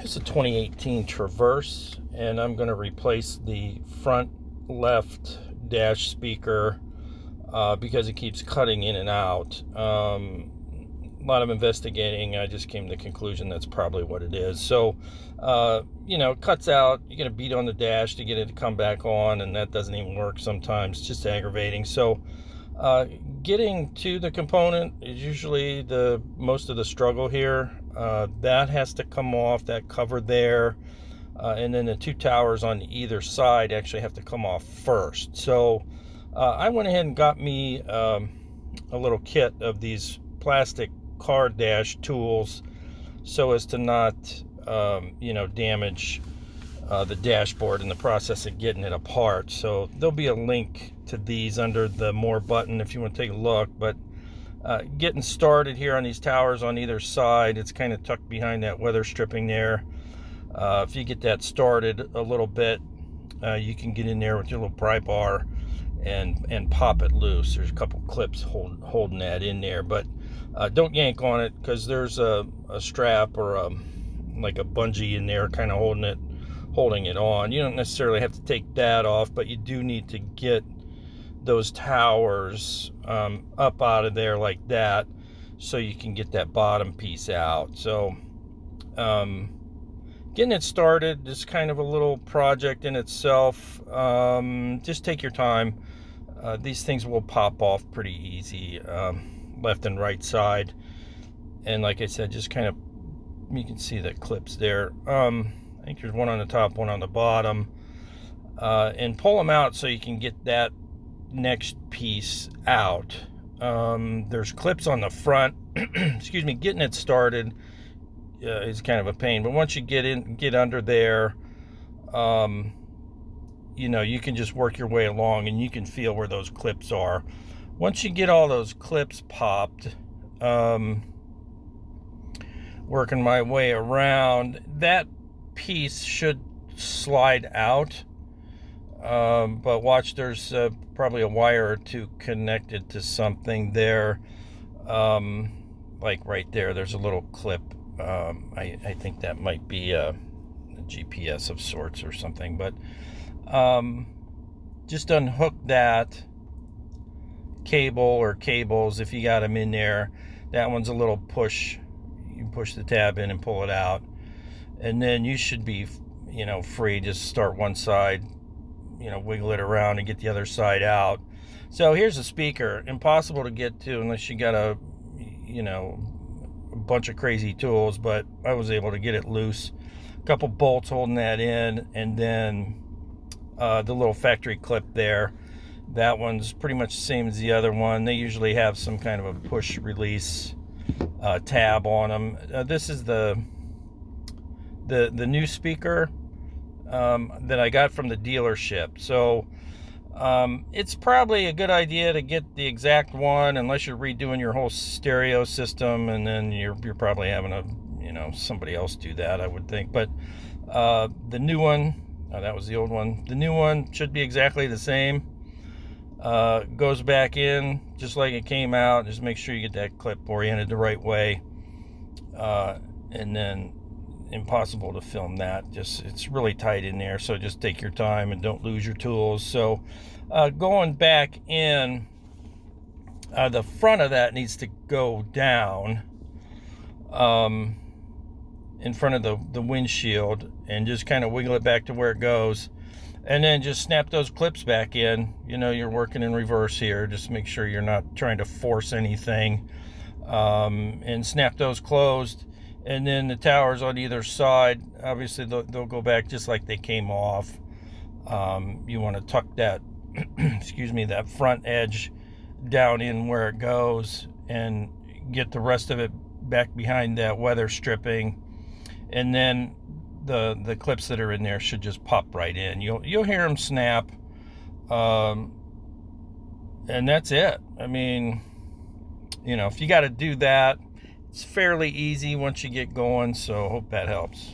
It's a 2018 Traverse, and I'm going to replace the front left dash speaker because it keeps cutting in and out. A lot of investigating, I just came to the conclusion that's probably what it is. So, it cuts out. You're going to beat on the dash to get it to come back on, and that doesn't even work sometimes. It's just aggravating. So, getting to the component is usually the most of the struggle here. That has to come off, that cover there, and then the two towers on either side actually have to come off first. So I went ahead and got me a little kit of these plastic car dash tools so as to not damage the dashboard in the process of getting it apart. So there'll be a link to these under the more button if you want to take a look. But getting started here on these towers on either side, it's kind of tucked behind that weather stripping there. If you get that started a little bit, you can get in there with your little pry bar and pop it loose. There's a couple clips holding that in there, but don't yank on it because there's a strap or like a bungee in there kind of holding it on. You don't necessarily have to take that off, but you do need to get those towers up out of there like that so you can get that bottom piece out. So getting it started is kind of a little project in itself. Just take your time. These things will pop off pretty easy, left and right side. And like I said, just kind of, you can see the clips there. I think there's one on the top, one on the bottom, and pull them out so you can get that next piece out. There's clips on the front. Excuse me. Getting it started is kind of a pain, but once you get under there, you can just work your way along and you can feel where those clips are. Once you get all those clips popped, working my way around, that piece should slide out, but watch, there's probably a wire or two connected to something there, like right there's a little clip. I think that might be a GPS of sorts or something, but just unhook that cable or cables if you got them in there. That one's a little push. You can push the tab in and pull it out, and then you should be free. Just start one side, wiggle it around and get the other side out. So here's a speaker, impossible to get to unless you got a bunch of crazy tools, but I was able to get it loose. A couple bolts holding that in, and then the little factory clip there. That one's pretty much the same as the other one. They usually have some kind of a push release tab on them. This is the new speaker that I got from the dealership. So it's probably a good idea to get the exact one unless you're redoing your whole stereo system, and then you're probably having somebody else do that, I would think. But the new one, that was the old one. The new one should be exactly the same. Goes back in just like it came out. Just make sure you get that clip oriented the right way, and then impossible to film that. It's really tight in there, so just take your time and don't lose your tools. So going back in, the front of that needs to go down in front of the windshield, and just kind of wiggle it back to where it goes, and then just snap those clips back in. You're working in reverse here. Just make sure you're not trying to force anything, and snap those closed. And then the towers on either side, obviously they'll go back just like they came off. You want to tuck that excuse me, that front edge down in where it goes, and get the rest of it back behind that weather stripping. And then the clips that are in there should just pop right in. You'll hear them snap, and that's it. I mean, if you got to do that, it's fairly easy once you get going. So hope that helps.